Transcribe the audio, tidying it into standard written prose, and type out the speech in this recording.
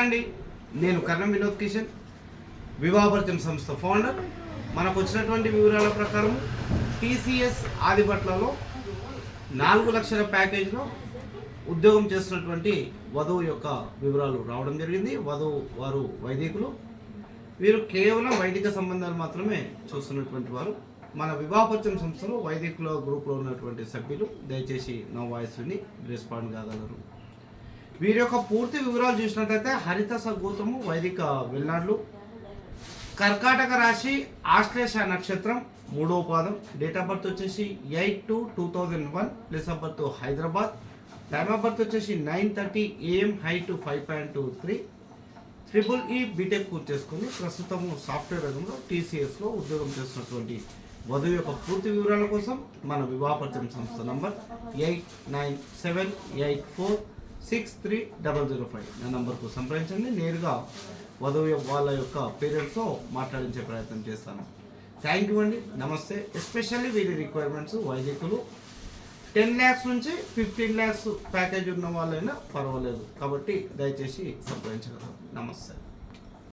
అండి, నేను కర్ణం వినోద్ కిషన్, వివాహపరిచయం సంస్థ ఫౌండర్. మనకు వచ్చినటువంటి వివరాల ప్రకారం టీసీఎస్ ఆదిబట్లలో 4 లక్షల ప్యాకేజ్లో ఉద్యోగం చేస్తున్నటువంటి వధువు యొక్క వివరాలు రావడం జరిగింది. వధువు వారు వైదికులు. వీరు కేవలం వైదిక సంబంధాలు మాత్రమే చూస్తున్నటువంటి వారు. మన వివాహపరిచయం సంస్థలో వైదికుల గ్రూప్లో ఉన్నటువంటి సభ్యులు దయచేసి నా వాయిస్ విని రెస్పాండ్ కాగలరు. వీరి యొక్క పూర్తి వివరాలు చూసినట్లయితే హరితస గోత్రము, వైదిక వెల్నాడులు, కర్కాటక రాశి, ఆశ్లేష నక్షత్రం, 3వ పాదం, డేట్ ఆఫ్ బర్త్ వచ్చేసి 8/2/2001, place of birth Hyderabad, time of birth వచ్చేసి 9:30 AM, హైట్ 5.23, EEE బీటెక్ పూర్తి చేసుకుని ప్రస్తుతము సాఫ్ట్వేర్ రంగంలో టీసీఎస్లో ఉద్యోగం చేస్తున్నటువంటి వధువు యొక్క పూర్తి వివరాల కోసం మన వివాహపరిచయం సంస్థ నంబర్ 8978463005 నా నంబర్కు సంప్రదించండి. నేరుగా వధువు వాళ్ళ యొక్క పేరెంట్స్తో మాట్లాడించే ప్రయత్నం చేస్తాను. థ్యాంక్ యూ అండి, నమస్తే. ఎస్పెషల్లీ వీరి రిక్వైర్మెంట్స్ వైదికులు 10 lakhs నుంచి 15 lakhs ప్యాకేజ్ ఉన్న వాళ్ళైనా పర్వాలేదు, కాబట్టి దయచేసి సంప్రదించగలరు. నమస్తే.